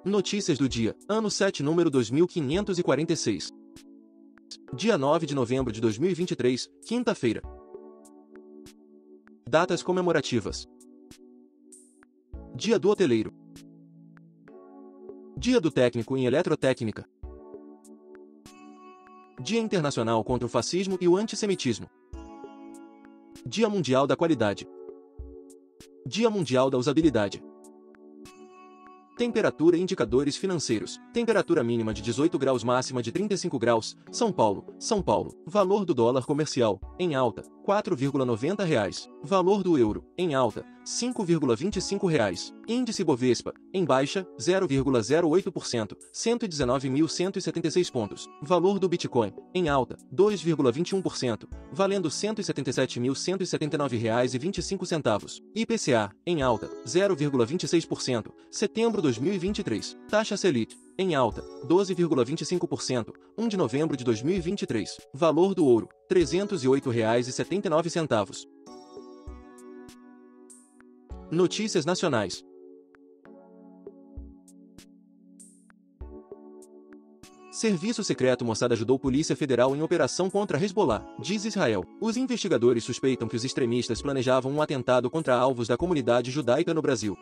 Notícias do dia, ano 7, número 2546. Dia 9 de novembro de 2023, quinta-feira. Datas comemorativas. Dia do hoteleiro. Dia do técnico em eletrotécnica. Dia Internacional contra o Fascismo e o Antissemitismo. Dia Mundial da Qualidade. Dia Mundial da Usabilidade. Temperatura e indicadores financeiros. Temperatura mínima de 18 graus, máxima de 35 graus. São Paulo, São Paulo. Valor do dólar comercial, em alta, R$ 4,90. Valor do euro, em alta, R$ 5,25. Índice Bovespa, em baixa, 0,08%, 119.176 pontos. Valor do Bitcoin, em alta, 2,21%, valendo R$ 177.179,25. IPCA, em alta, 0,26%, setembro 2023. Taxa Selic, em alta, 12,25%, 1 de novembro de 2023. Valor do ouro, R$ 308,79. Notícias nacionais. Serviço secreto Mossad ajudou Polícia Federal em operação contra Hezbollah, diz Israel. Os investigadores suspeitam que os extremistas planejavam um atentado contra alvos da comunidade judaica no Brasil.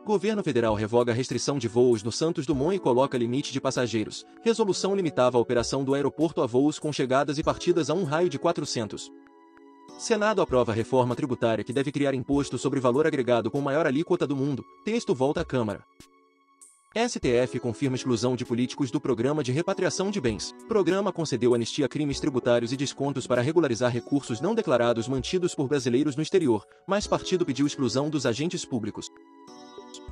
Governo federal revoga a restrição de voos no Santos Dumont e coloca limite de passageiros. Resolução limitava a operação do aeroporto a voos com chegadas e partidas a um raio de 400. Senado aprova a reforma tributária que deve criar imposto sobre valor agregado com maior alíquota do mundo. Texto volta à Câmara. STF confirma exclusão de políticos do Programa de Repatriação de Bens. Programa concedeu anistia a crimes tributários e descontos para regularizar recursos não declarados mantidos por brasileiros no exterior, mas partido pediu exclusão dos agentes públicos.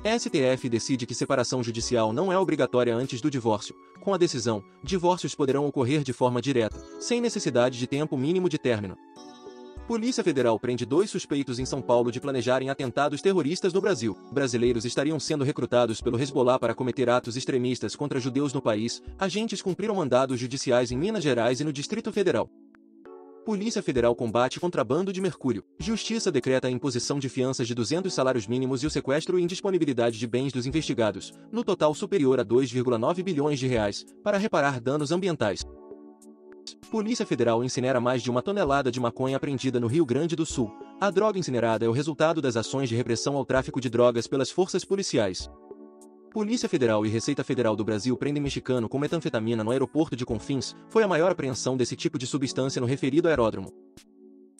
STF decide que separação judicial não é obrigatória antes do divórcio. Com a decisão, divórcios poderão ocorrer de forma direta, sem necessidade de tempo mínimo de término. Polícia Federal prende 2 suspeitos em São Paulo de planejarem atentados terroristas no Brasil. Brasileiros estariam sendo recrutados pelo Hezbollah para cometer atos extremistas contra judeus no país. Agentes cumpriram mandados judiciais em Minas Gerais e no Distrito Federal. Polícia Federal combate contrabando de mercúrio. Justiça decreta a imposição de fianças de 200 salários mínimos e o sequestro e indisponibilidade de bens dos investigados, no total superior a 2,9 bilhões de reais, para reparar danos ambientais. Polícia Federal incinera mais de 1 tonelada de maconha apreendida no Rio Grande do Sul. A droga incinerada é o resultado das ações de repressão ao tráfico de drogas pelas forças policiais. Polícia Federal e Receita Federal do Brasil prendem mexicano com metanfetamina no aeroporto de Confins. Foi a maior apreensão desse tipo de substância no referido aeródromo.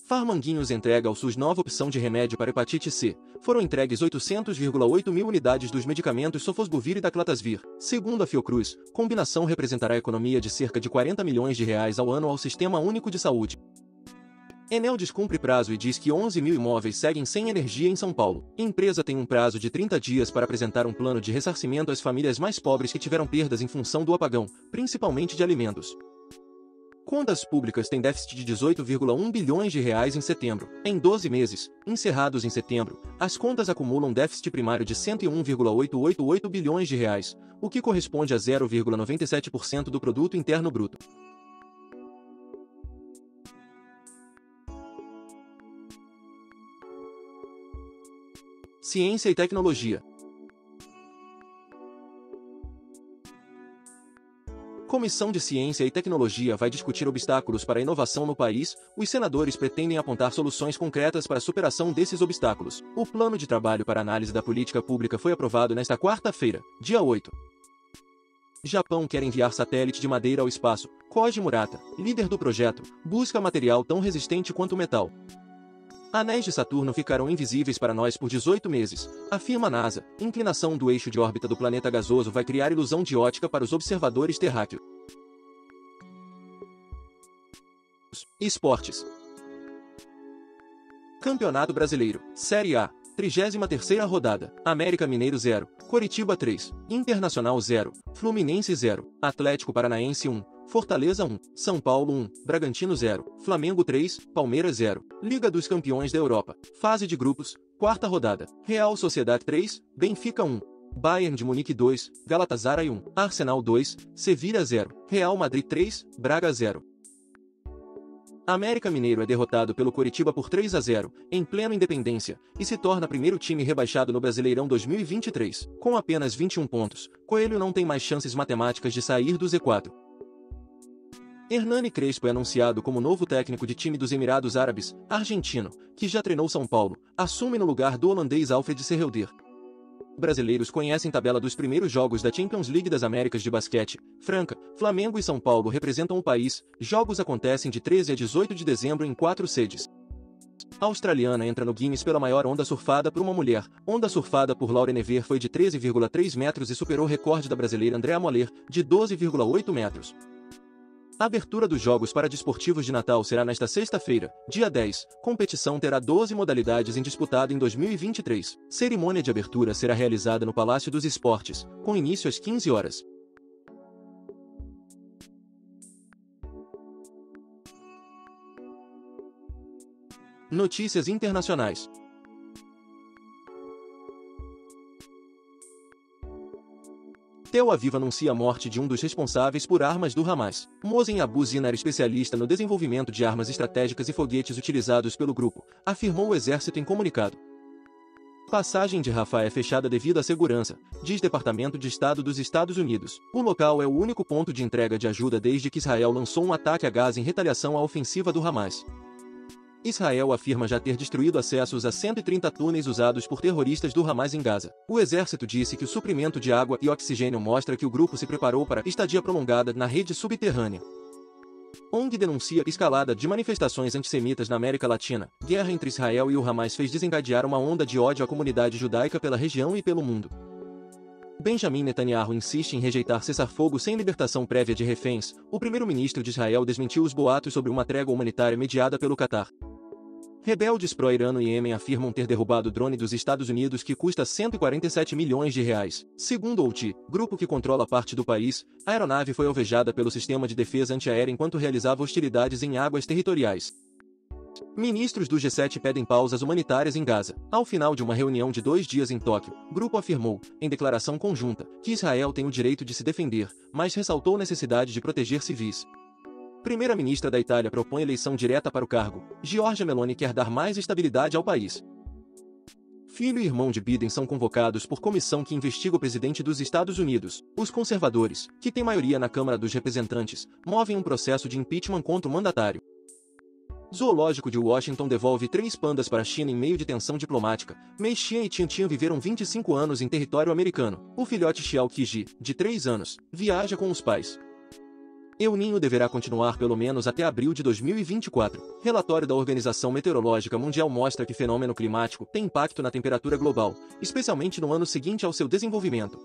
Farmanguinhos entrega ao SUS nova opção de remédio para hepatite C. Foram entregues 800,8 mil unidades dos medicamentos Sofosbuvir e Daclatasvir. Segundo a Fiocruz, combinação representará economia de cerca de 40 milhões de reais ao ano ao Sistema Único de Saúde. Enel descumpre prazo e diz que 11 mil imóveis seguem sem energia em São Paulo. Empresa tem um prazo de 30 dias para apresentar um plano de ressarcimento às famílias mais pobres que tiveram perdas em função do apagão, principalmente de alimentos. Contas públicas têm déficit de 18,1 bilhões de reais em setembro. Em 12 meses, encerrados em setembro, as contas acumulam déficit primário de 101,888 bilhões de reais, o que corresponde a 0,97% do produto interno bruto. Ciência e tecnologia. Comissão de Ciência e Tecnologia vai discutir obstáculos para a inovação no país. Os senadores pretendem apontar soluções concretas para a superação desses obstáculos. O plano de trabalho para análise da política pública foi aprovado nesta quarta-feira, dia 8. Japão quer enviar satélite de madeira ao espaço. Koji Murata, líder do projeto, busca material tão resistente quanto o metal. Anéis de Saturno ficarão invisíveis para nós por 18 meses, afirma a NASA. Inclinação do eixo de órbita do planeta gasoso vai criar ilusão de ótica para os observadores terráqueos. Esportes. Campeonato Brasileiro, Série A, 33ª rodada. América Mineiro 0, Coritiba 3, Internacional 0, Fluminense 0, Atlético Paranaense 1, Fortaleza 1, São Paulo 1, Bragantino 0, Flamengo 3, Palmeiras 0. Liga dos Campeões da Europa. Fase de grupos, quarta rodada. Real Sociedade 3, Benfica 1, Bayern de Munique 2, Galatasaray 1, Arsenal 2, Sevilha 0, Real Madrid 3, Braga 0. América Mineiro é derrotado pelo Coritiba por 3-0, em plena Independência, e se torna primeiro time rebaixado no Brasileirão 2023. Com apenas 21 pontos, Coelho não tem mais chances matemáticas de sair do Z4. Hernani Crespo é anunciado como novo técnico de time dos Emirados Árabes, argentino, que já treinou São Paulo, assume no lugar do holandês Alfred Serrelder. Brasileiros conhecem tabela dos primeiros jogos da Champions League das Américas de basquete. Franca, Flamengo e São Paulo representam o país. Jogos acontecem de 13 a 18 de dezembro em 4 sedes. A australiana entra no Guinness pela maior onda surfada por uma mulher. Onda surfada por Laura Never foi de 13,3 metros e superou o recorde da brasileira Andrea Moller, de 12,8 metros. A abertura dos Jogos Paradesportivos de Natal será nesta sexta-feira, dia 10. Competição terá 12 modalidades disputada em 2023. Cerimônia de abertura será realizada no Palácio dos Esportes, com início às 15 horas. Notícias internacionais. Tel Aviv anuncia a morte de um dos responsáveis por armas do Hamas. Mohsen Abu Zina era especialista no desenvolvimento de armas estratégicas e foguetes utilizados pelo grupo, afirmou o exército em comunicado. Passagem de Rafah é fechada devido à segurança, diz Departamento de Estado dos Estados Unidos. O local é o único ponto de entrega de ajuda desde que Israel lançou um ataque a Gaza em retaliação à ofensiva do Hamas. Israel afirma já ter destruído acessos a 130 túneis usados por terroristas do Hamas em Gaza. O exército disse que o suprimento de água e oxigênio mostra que o grupo se preparou para estadia prolongada na rede subterrânea. ONG denuncia escalada de manifestações antissemitas na América Latina. Guerra entre Israel e o Hamas fez desencadear uma onda de ódio à comunidade judaica pela região e pelo mundo. Benjamin Netanyahu insiste em rejeitar cessar-fogo sem libertação prévia de reféns. O primeiro-ministro de Israel desmentiu os boatos sobre uma trégua humanitária mediada pelo Catar. Rebeldes pró-Irã no Iêmen afirmam ter derrubado drone dos Estados Unidos que custa 147 milhões de reais. Segundo o Houthi, grupo que controla parte do país, a aeronave foi alvejada pelo sistema de defesa antiaérea enquanto realizava hostilidades em águas territoriais. Ministros do G7 pedem pausas humanitárias em Gaza. Ao final de uma reunião de 2 dias em Tóquio, o grupo afirmou, em declaração conjunta, que Israel tem o direito de se defender, mas ressaltou a necessidade de proteger civis. Primeira-ministra da Itália propõe eleição direta para o cargo. Giorgia Meloni quer dar mais estabilidade ao país. Filho e irmão de Biden são convocados por comissão que investiga o presidente dos Estados Unidos. Os conservadores, que têm maioria na Câmara dos Representantes, movem um processo de impeachment contra o mandatário. Zoológico de Washington devolve 3 pandas para a China em meio de tensão diplomática. Mei Xian e Tiantian viveram 25 anos em território americano. O filhote Xiao Qiji, de 3 anos, viaja com os pais. El Niño deverá continuar pelo menos até abril de 2024. Relatório da Organização Meteorológica Mundial mostra que fenômeno climático tem impacto na temperatura global, especialmente no ano seguinte ao seu desenvolvimento.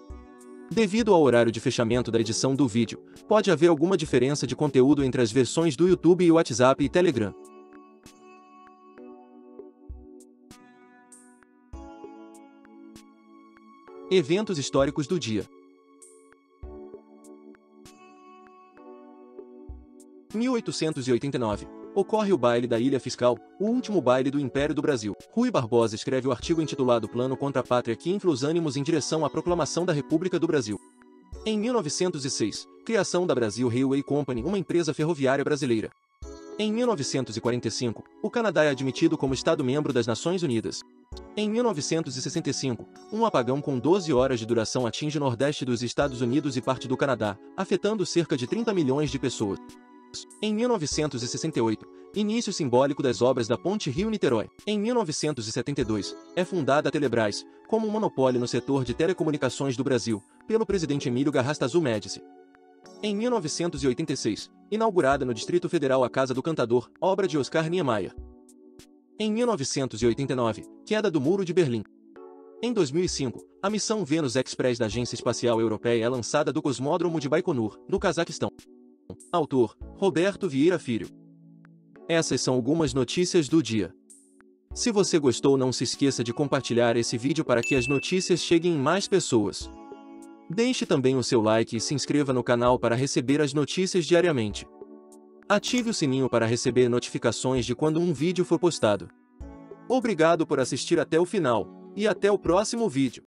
Devido ao horário de fechamento da edição do vídeo, pode haver alguma diferença de conteúdo entre as versões do YouTube e WhatsApp e Telegram. Eventos históricos do dia. 1889. Ocorre o Baile da Ilha Fiscal, o último baile do Império do Brasil. Rui Barbosa escreve o artigo intitulado Plano contra a Pátria que infla os ânimos em direção à proclamação da República do Brasil. Em 1906, criação da Brasil Railway Company, uma empresa ferroviária brasileira. Em 1945, o Canadá é admitido como Estado-membro das Nações Unidas. Em 1965, um apagão com 12 horas de duração atinge o nordeste dos Estados Unidos e parte do Canadá, afetando cerca de 30 milhões de pessoas. Em 1968, início simbólico das obras da Ponte Rio-Niterói. Em 1972, é fundada a Telebrás, como um monopólio no setor de telecomunicações do Brasil, pelo presidente Emílio Garrastazu Médici. Em 1986, inaugurada no Distrito Federal a Casa do Cantador, obra de Oscar Niemeyer. Em 1989, queda do Muro de Berlim. Em 2005, a missão Venus Express da Agência Espacial Europeia é lançada do Cosmódromo de Baikonur, no Cazaquistão. Autor: Roberto Vieira Filho. Essas são algumas notícias do dia. Se você gostou, não se esqueça de compartilhar esse vídeo para que as notícias cheguem em mais pessoas. Deixe também o seu like e se inscreva no canal para receber as notícias diariamente. Ative o sininho para receber notificações de quando um vídeo for postado. Obrigado por assistir até o final, e até o próximo vídeo.